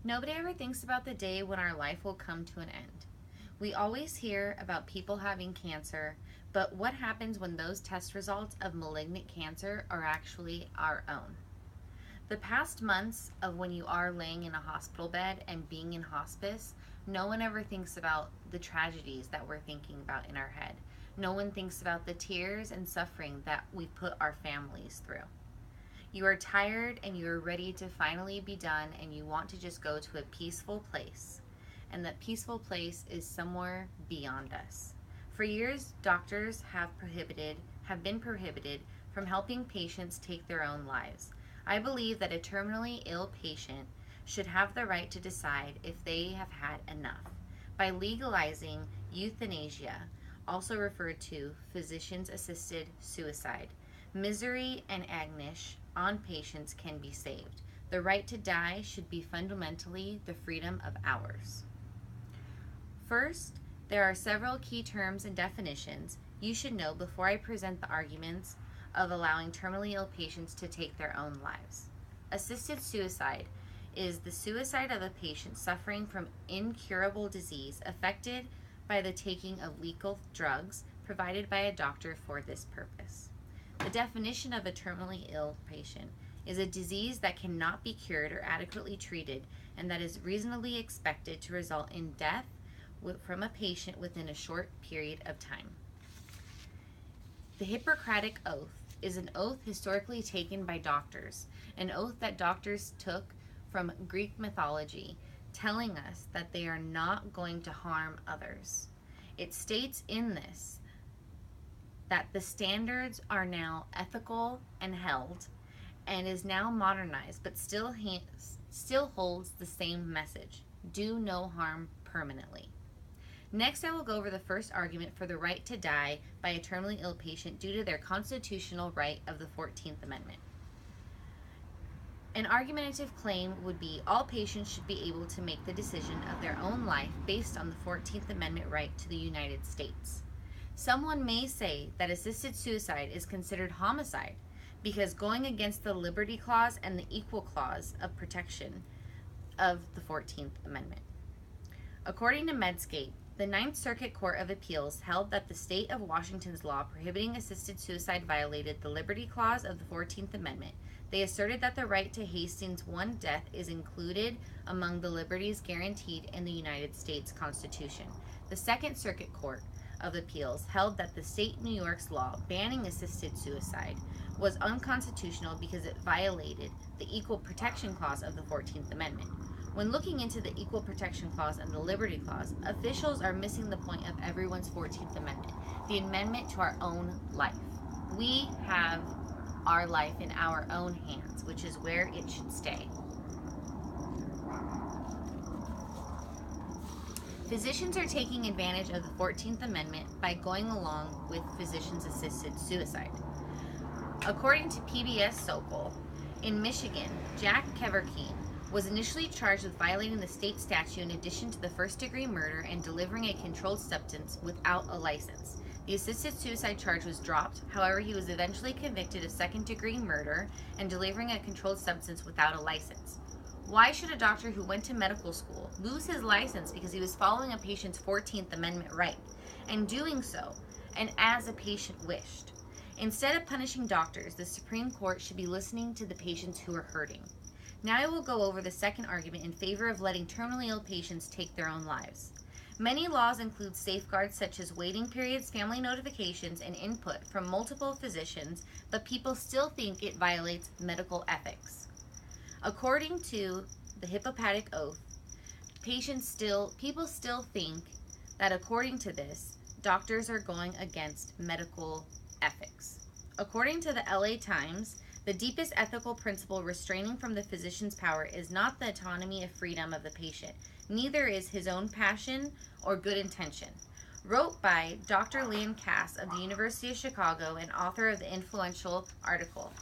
Nobody ever thinks about the day when our life will come to an end. We always hear about people having cancer, but what happens when those test results of malignant cancer are actually our own? The past months of when you are laying in a hospital bed and being in hospice, no one ever thinks about the tragedies that we're thinking about in our head. No one thinks about the tears and suffering that we put our families through. You are tired and you are ready to finally be done, and you want to just go to a peaceful place. And that peaceful place is somewhere beyond us. For years, doctors have been prohibited from helping patients take their own lives. I believe that a terminally ill patient should have the right to decide if they have had enough. By legalizing euthanasia, also referred to physicians assisted suicide, misery and anguish on patients can be saved. The right to die should be fundamentally the freedom of ours. First, there are several key terms and definitions you should know before I present the arguments of allowing terminally ill patients to take their own lives. Assisted suicide is the suicide of a patient suffering from incurable disease affected by the taking of lethal drugs provided by a doctor for this purpose. The definition of a terminally ill patient is a disease that cannot be cured or adequately treated and that is reasonably expected to result in death from a patient within a short period of time. The Hippocratic Oath is an oath historically taken by doctors, an oath that doctors took from Greek mythology, telling us that they are not going to harm others. It states in this that the standards are now ethical and held, and is now modernized, but still holds the same message: do no harm permanently. Next, I will go over the first argument for the right to die by a terminally ill patient due to their constitutional right of the 14th Amendment. An argumentative claim would be all patients should be able to make the decision of their own life based on the 14th Amendment right to the United States. Someone may say that assisted suicide is considered homicide because going against the Liberty Clause and the Equal Clause of protection of the 14th Amendment. According to Medscape, the Ninth Circuit Court of Appeals held that the state of Washington's law prohibiting assisted suicide violated the Liberty Clause of the 14th Amendment. They asserted that the right to Hastings one death is included among the liberties guaranteed in the United States Constitution. The Second Circuit Court of Appeals held that the state of New York's law banning assisted suicide was unconstitutional because it violated the Equal Protection Clause of the 14th Amendment. When looking into the Equal Protection Clause and the Liberty Clause, officials are missing the point of everyone's 14th Amendment, the amendment to our own life. We have our life in our own hands, which is where it should stay. Physicians are taking advantage of the 14th Amendment by going along with physicians-assisted suicide. According to PBS Sokol, in Michigan, Jack Keverkine was initially charged with violating the state statute in addition to the first-degree murder and delivering a controlled substance without a license. The assisted suicide charge was dropped. However, he was eventually convicted of second-degree murder and delivering a controlled substance without a license. Why should a doctor who went to medical school lose his license because he was following a patient's 14th Amendment right, and doing so, and as a patient wished? Instead of punishing doctors, the Supreme Court should be listening to the patients who are hurting. Now I will go over the second argument in favor of letting terminally ill patients take their own lives. Many laws include safeguards such as waiting periods, family notifications, and input from multiple physicians, but people still think it violates medical ethics. According to the Hippocratic Oath, people still think that according to this, doctors are going against medical ethics. According to the LA Times, the deepest ethical principle restraining from the physician's power is not the autonomy of freedom of the patient, neither is his own passion or good intention. Wrote by Dr. Leon Cass of the University of Chicago and author of the influential article,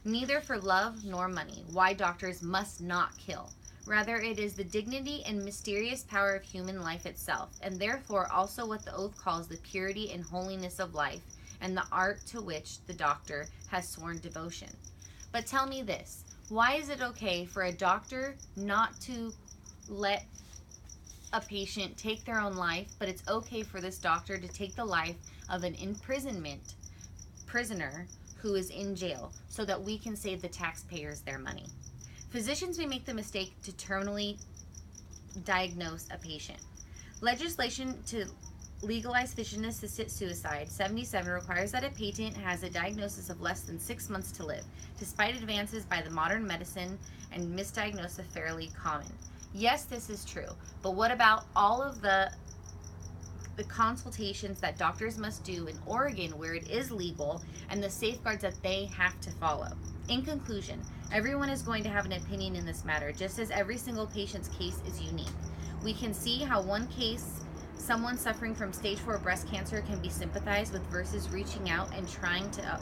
Neither for Love Nor Money, Why Doctors Must Not Kill. Rather, it is the dignity and mysterious power of human life itself, and therefore also what the oath calls the purity and holiness of life, and the art to which the doctor has sworn devotion. But tell me this, why is it okay for a doctor not to let a patient take their own life, but it's okay for this doctor to take the life of an imprisonment prisoner who is in jail so that we can save the taxpayers their money. Physicians may make the mistake to terminally diagnose a patient. Legislation to legalize physician-assisted suicide, 77, requires that a patient has a diagnosis of less than 6 months to live. Despite advances by the modern medicine, and misdiagnosis are fairly common. Yes, this is true, but what about all of the consultations that doctors must do in Oregon where it is legal and the safeguards that they have to follow? In conclusion, everyone is going to have an opinion in this matter, just as every single patient's case is unique. We can see how one case, someone suffering from stage 4 breast cancer, can be sympathized with versus reaching out and trying to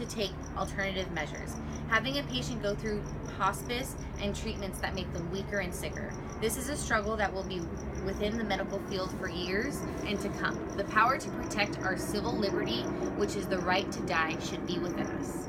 take alternative measures. Having a patient go through hospice and treatments that make them weaker and sicker. This is a struggle that will be within the medical field for years and to come. The power to protect our civil liberty, which is the right to die, should be within us.